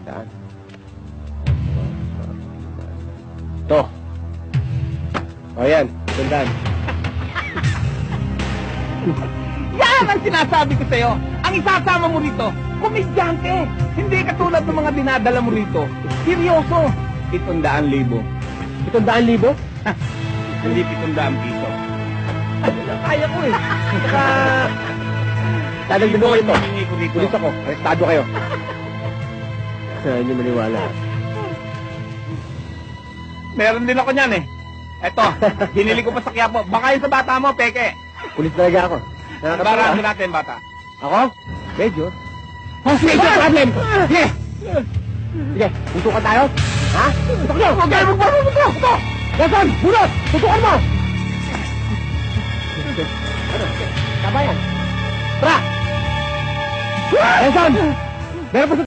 Saan? Ito. O yan, tandaan. Yan ang sinasabi ko sa'yo. Ang isasama mo rito, komedyante. Hindi katulad ng mga dinadala mo rito. Seryoso. 700,000. 700,000? Hindi 700 piso. Kaya ko eh. Saka... Dadagdag ko ito. Hindi ko dito. Pulis ako. Arestado kayo. Saan niyo maniwala? Meron din ako niyan eh. Eto, hinili ko pa sa Quiapo. Baka yun sa bata mo, peke. Pulis talaga ako. Barahan natin, bata. Ako? Medyo. Sige, problem. Sige. Sige, tutukan tayo. Ha? Tutok nyo! Huwag kayo magpapapapap ko! Yason! Bunot! Tutukan mo! Ano? Kabayan! Tra! Yason! Meron pa sa